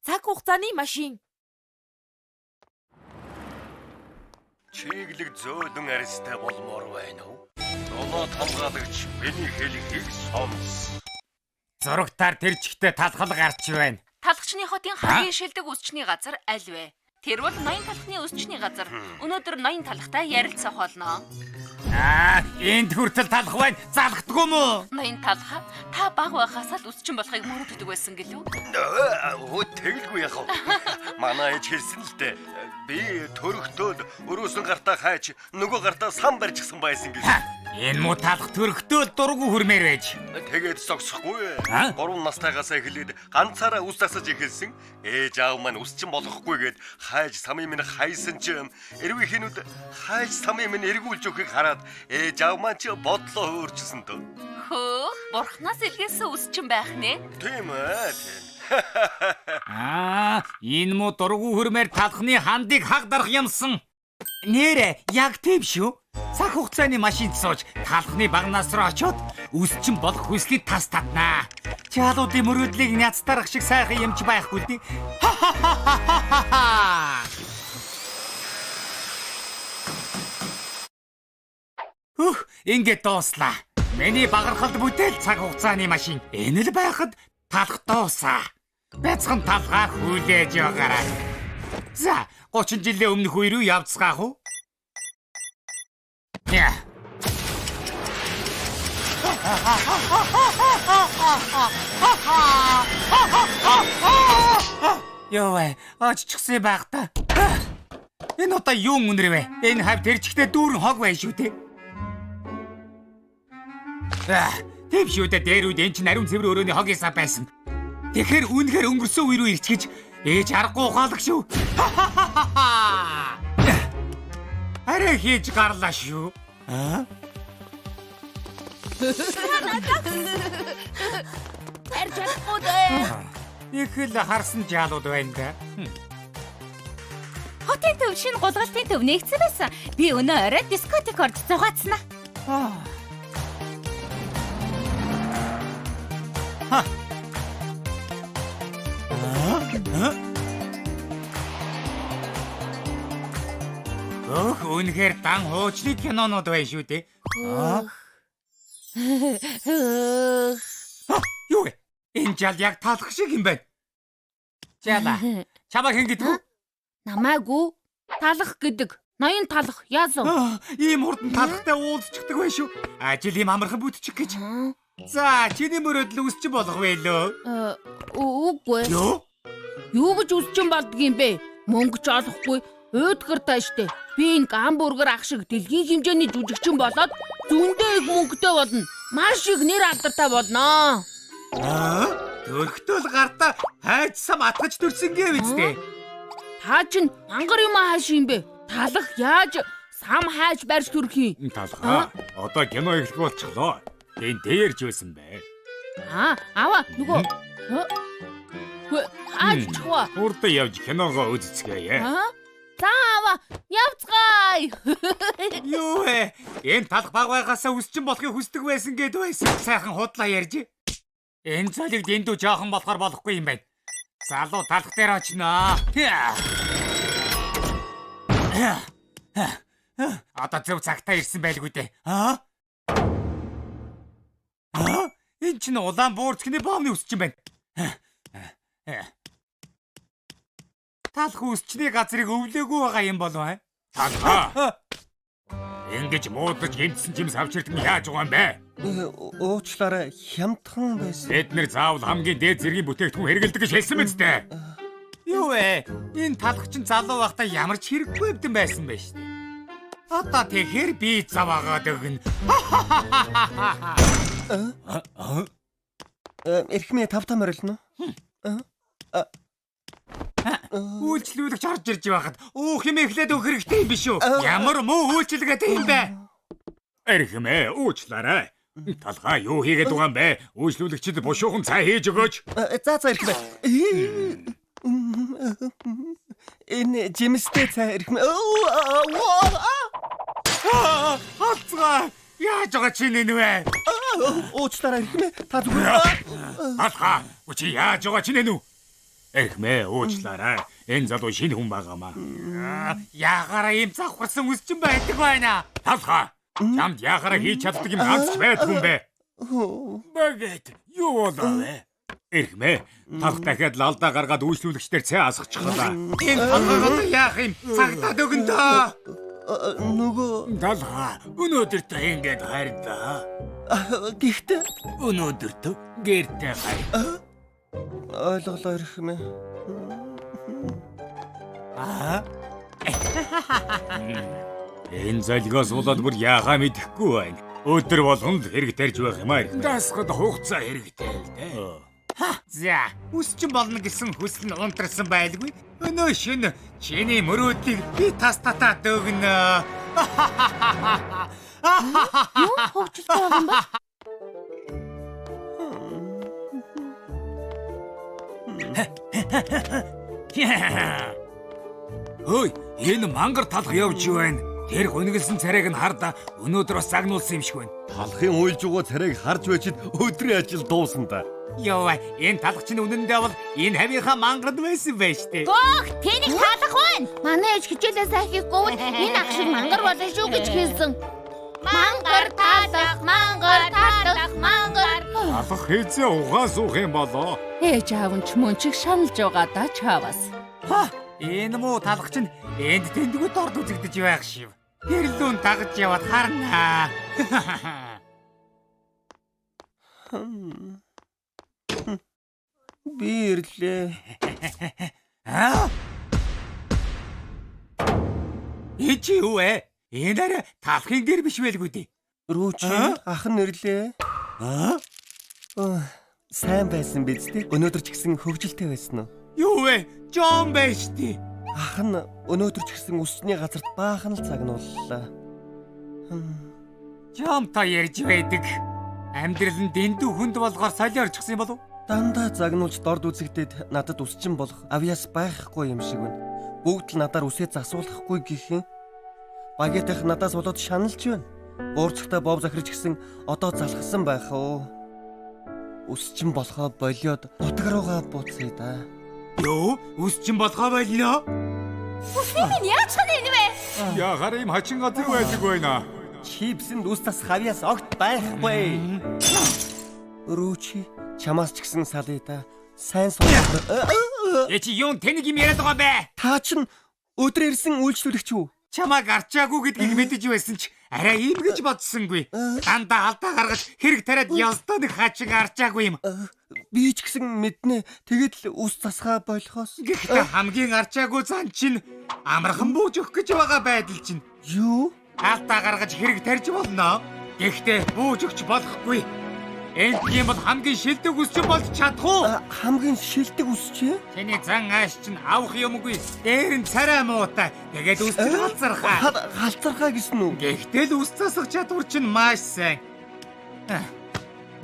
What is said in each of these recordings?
Цаг хугацааны машин. Чиглэг зөөлөн арьстай болмоор байна уу? Долоо хамгаалагч миний хэлхийг сонс. Зурагтаар тэр чигтээ талхал гарч байна. Талхчны хотын хамгийн шилдэг үсчний газар аль вэ? Тэр бол ноён талхны үсчний газар. Өнөөдөр ноён талхтай ярилцах болно. Энд хүртэл талх байна. Залхдгүй мүү? Ноён талха та баг байхаас л үсчин болохыг мөрөгддөг байсан гэлүү? Тэгэлгүй яах вэ? Манай ээж хэлсэн л дээ. Би төрөхтөөд өрөөсөн гартаа хайж нөгөө гартаа сан барьчихсан байсан гэж. Энэ муу талх төрөхтөө дургу хүрмээр байж. Тэгээд зогсохгүй. 3 настайгаас эхлээд ганцаараа ус тасаж эхэлсэн. Ээж аав маань үсчин болохгүйгээд хайж самын минь хайсан ч эрвийнхэнүүд хайж самын минь эргүүлж өгөхийг хараад ээж аав маань ч бодлоо өөрчилсөн дөө. Хөөх, бурхнаас илгээсэн үсчин байх нэ? Тийм ээ, тийм. Энэ муу дургу хүрмээр талхны хандыг хагдарах юмсан. Нэрэ яг тийм шүү. Цаг хугацааны машинд сууж талхны багнаас руу очиод үсчин болох хүслийг тас татнаа. Чаалуудын мөрөөдлийг няц дарах шиг сайхан юмч байхгүй л дээ. Ингээд дууслаа. Миний багархалд бүтээл цаг хугацааны машин. Энэ л байхад талх дуусаа. Бяцхан талхаа хүлээж байгаарай. За, 30 жилийн өмнөх үе рүү явцгаах уу? Ёо, оччихсан байх та. Энэ одоо юу үнэр вэ? Энэ хав тэрчгтээ дүүрэн хог байна шүү дээ. Тийм шүү дээ, дээр үед эн чинь ариун цэвэр өрөөний хогисаа байсан. Тэгэхээр үнэхээр өнгөрсөн үе рүү ирчихэж ээж аргагүй ухаалаг шүү. Арай хийж гарлаа шүү. Арчахгүй дээ. Их л харсан жаалууд байна да. Хотын төв шинэ гулгалтын төв нэгдсэн байсан. Би өнөө орой дискотек орж зугаацсан аа. Үнэхээр дан хуучны кинонууд байна шүү дээ. Юу вэ? Энэ жал яг талах шиг юм байна. Жала. Чамаа хэн гэдэг вэ? Намаагүй. Талах гэдэг. Ноён талах. Яасан? Ийм хурдан талахтай уулзчихдаг байх шүү. Ажил юм амархан бүтчих гэж. За, чиний мөрөөдөл үсчин болох байлөө. Үгүй. Юу? Юу гэж үсчин болдгийм бэ? Мөнгө ч олохгүй. Өөдгөр тааштай. Би энэ гамбургер ах шиг дэлхийн хэмжээний жүжигчин болоод зүүндээ их мөнгөтэй болно. Маш их нэр алдартай болно. Төрхтөл гартаа хайж сам атгаж төрсөн гэв үстэй. Та чинь мангар юм хааш юм бэ? Талах яаж сам хайж барьж төрөх юм? Талхаа. Одоо кино эхлэх болчихлоо. Энд дээрж байсан бай. Аваа нөгөө. Хаач чухаа. Урд явж киногоо үзцгээе. За аваа явцгаая. Юу вэ? Энэ талх баг байгаасаа үсчин болохыг хүсдэг байсан гэд байсан. Сайхан худлаа ярьж. Энэ цалиг дэндүү жоохон болохоор болохгүй юм байна. Залуу талх дээр очноо. Одоо зөв цагтаа ирсэн байлгүй дээ. Энэ чинь Улаанбаатарны бомны үсчин байна. Талх үсчний газрыг өвлөөгүй байгаа юм болов аа? Талхаа. Ингэж муудаж гинтсэн чимс авчирдаг нь яаж байгаа юм бэ? Уучлаарай, хямдхан байсан. Бид нэр заавал хамгийн дээд зэргийн бүтээгдэхүүн хэрэгэлдэг гэж хэлсэн мэт дээ. Юу вэ? Энэ талх чинь залуу байхдаа ямар ч хэрэггүй хэвдэн байсан байх шүү дээ. Одоо тэгэхээр би заваагаад өгнө. Эрхмээ тавтам орилно. Үйлчлүүлэгч орж ирж байхад хэмээхлээд өгөх хэрэгтэй юм биш үү? Ямар муу үйлчлэгээд юм бэ? Эрхмээ, уучлаарай. Талхаа юу хийгээд байгаа юм бэ? Үйлчлүүлэгчид бушуухан цай хийж өгөөч. За эрхмээ. Энэ жимстэй цай эрхмээ. Хацгаа. Яаж байгаа чинь энэ вэ? Уучлаарай эрхмээ. Та зүгээр. Талхаа, чи яаж байгаа чинь энэ үү? Эхмээ уучлаарай. Энэ залуу шинэ хүн байгаамаа. Яагаараа ийм завхарсан үсчин байдаг байна. Талхаа. Чамд яагаараа хийж чаддаг юм ганц байдгүй юм бэ? Багэт юу болов вэ? Эхмээ талх дахиад лалдаа гаргаад үйлчлүүлэгчдэр цай асгачихлаа. Энэ талхаа яах юм? Цагтаад өгөн дөө. Нөгөө Талхаа өнөөдөр та ингэж хайрлаа. гихтээ Өнөөдөр та гэртээ хайр. ойлголоо эрхмээ. Энэ залгаас болоод бүр яахаа мэдэхгүй байна. Өдөр болгонд хэрэг тарьж байх юм аа. Дасгад хугацаа хэрэгтэй л дээ. За, үсчин болно гэсэн хүсэл нь унтарсан байлгүй. Өнөө шин чиний мөрөөдлийг би тастатаад өгнө. Юу хөвчлөлтэй байгаа юм бэ? Ой, энэ мангар талх явж байна. Тэр хүнгэлсэн царайг нь харда өнөөдөр бас загнуулсан юм шиг байна. Талхын уйлж байгаа царайг харж байчид өдрийн ажил дуусна да. Йоо, энэ талх чинь үнэндээ бол энэ хавийнхаа мангард байсан байж тээ. Гоох, тэнийг таалах байна. Манай ээж хичээлээ сайхихгүй энэ ах шиг мангар болно шүү гэж хэлсэн. Мангар таалах, мангар таалах, мангар. Талх хийзээ угаас уух юм болоо. Ээж аав нь ч мөн чиг шаналж байгаа да чаваас. Энэ муу талх чинь энд тэндгүүд орд үзэгдэж байх шив. Гэрлүүн дагаж яваад харнаа. Би ирлээ. Ичи юу вэ? Энэ арай талхын гэр биш байлгүй дээ. Рүүч ах нь ирлээ. Сайн байсан биз дээ. Өнөөдөр ч гэсэн хөвгөлтэй байсан уу? Юу вэ? Жон байж тээ. Ах нь өнөөдөр ч гэсэн үсний газарт баахан л загнууллаа. Жон та ярьж байдаг. Амьдрал нь дэндүү хүнд болгоор солиорчихсан юм болов? Дандаа загнуулж дорд үзэгдээд надад үсчин болох авьяас байхгүй юм шиг байна. Бүгд л надаар үсээ засуулахгүй гэх юм. Багетах надаас болоод шаналж байна. Уурчтай бов захирч гисэн одоо залхсан байх уу? Үсчин болохоо болиод нутаг руугаа буцъя да. Юу? Үсчин болохоо болно? Үснийг яаж чана энэ вэ? Яхаар юм хачин газар байдаг байна. Чипсэнд ус тас хавьяас огт байхгүй. Рүүчи чамаас ч гэсэн салъя да. Сайн суу. Эци юун тэнийг юм яриад байгаа бэ? Та чинь өдөр ирсэн үйлчлүүлэгч үү? Чамайг арчаагүй гэдгийг мэдэж байсан ч арай ийм гэж бодсонгүй. Дандаа алдаа гаргаж хэрэг тариад ёстой нэг хачин арчаагүй юм. Би ч гэсэн мэднэ. Тэгэд л ус засгаа болохоос. Гэхдээ хамгийн арчаагүй зан чинь амархан бууж өгөх гэж байгаа байдал чинь. Юу? Алдаа гаргаж хэрэг тарьж болно. Гэхдээ бууж өгч болохгүй. Энд тийм бол хамгийн шилдэг үсч болж чадах уу? Хамгийн шилдэг үсч? Тэний зан ааш чинь авах юмгүй. Дээр нь царай муутай. Тэгээд үсч галзархаа. Галзархаа гэсэн үү? Гэхдээ л үс засах чадвар чинь маш сайн.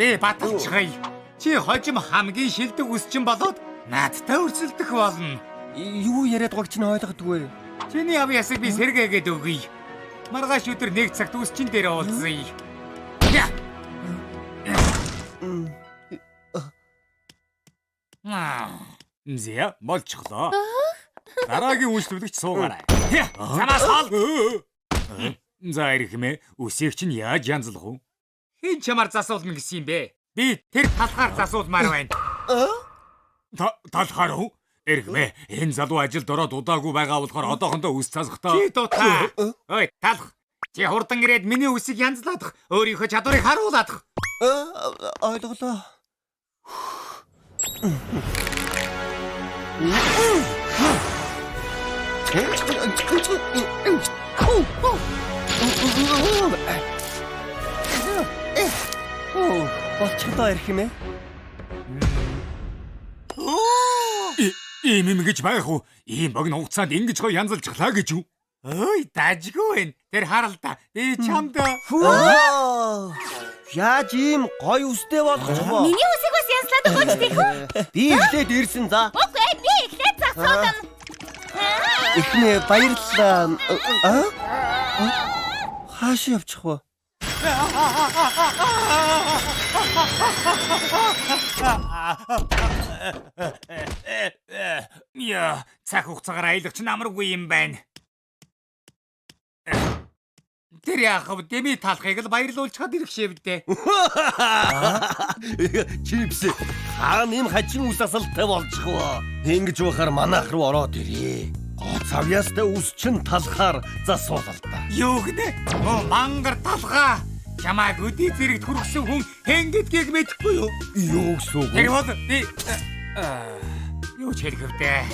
Би баталчихъя. Чи хожим хамгийн шилдэг үсчин болоод наадтай өрсөлдөх болно. Юу яриад байгааг чинь ойлгодгүй. Чиний авьяасыг би сэргээгээд өгье. Маргааш өдөр нэг цагт үсчин дээр уулзъя. Зя болчихлоо. Дараагийн үйлчлүүлэгч суугаарай. Санаас хол. За ирхмээ, үсийг чинь яаж янзлах вэ? Хин чамаар засуулна гэсэн юм бэ? Би тэр талхаар засуулмаар байна. Талхаар уу? Ирхмээ, энэ залуу ажилд ороод удаагүй байгаа болохоор одоохондоо үс засахтаа. Чи дутаа. Ой, талх. Чи хурдан ирээд миний үсийг янзлаадах, өөрийнхөө чадварыг харуулаадах. Ойлголоо. Болчихлоо ирэх юм ээ. Ийм юм гэж байх уу? Ийм богино хугацаанд ингэж гоё янзалчихлаа гэж юу? Ой, дажгүй байна. Тэр харалта. Би чамд. Яаж ийм гоё үстэй болох вэ? Миний үсийг бас янзлаад өгөөч тийх үү? Би эхлээд ирсэн за. Үгүй би эхлээд засуулна. Эхнээ баярлалаа. Хааш явчих вэ? Яа, цаг хугацаагаар аялах чинь амаргүй юм байна. Тэр яахав дэми талхыг л баярлуулчихад ирэх шивдэ. Чипс хаан юм хажин ус асалтай болчихвоо. Ингэж бахаар манайх руу ороод ирээ. Гоц авьяастай ус чин талхаар засуул л да. Юу гэнэ? Оо мангар талхаа. Чамайг өдий зэрэгт хүргэсэн хүн хэн гэдгийг мэдэхгүй юу? Юу гэсэн үг? Тэр бол би юу ч хэлэхвдээ.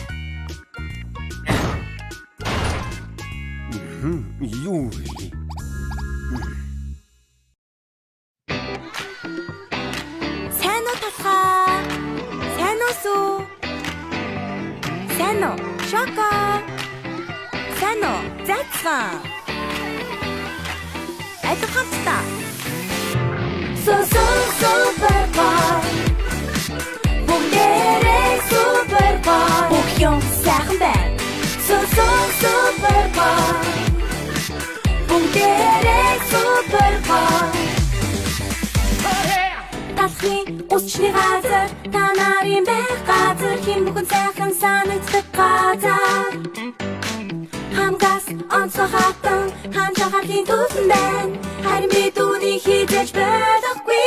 Юу вэ? Сайн уу талхаа? Сайн уу сүү? Сайн уу? Шоко? Сайн уу? Зайцхан? Айдаг хамтдаа. Супербол. Бүгдээрээ супербол. Бүх юм сайхан байна. Супербол. Бүгдээрээ супербол. Талхын усчны газар та нарын байх газар хин бүхэн сайхан санагддаг газар хамгаас онцгой хатан ханчахын тусан байна харин би түүний хийж байхгүй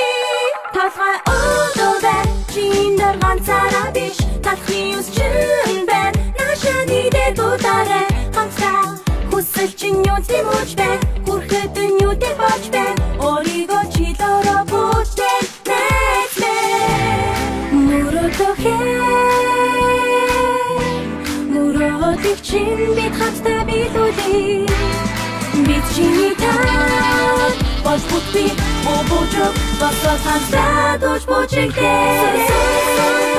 талхай өдөө чиндэр ганцаараа биш талхын усчин байна нашаны дэ тутарэ ганцаа хүсэл чин юу тэмүүлж байна хүрэхэд юу дэ болж байна оригоо чилороо бүтээн Муротыг чин бид хамтдаа билүүлээ бид чиний таа болж бүт би бобожог бас хамтдаа дууж бочигдээ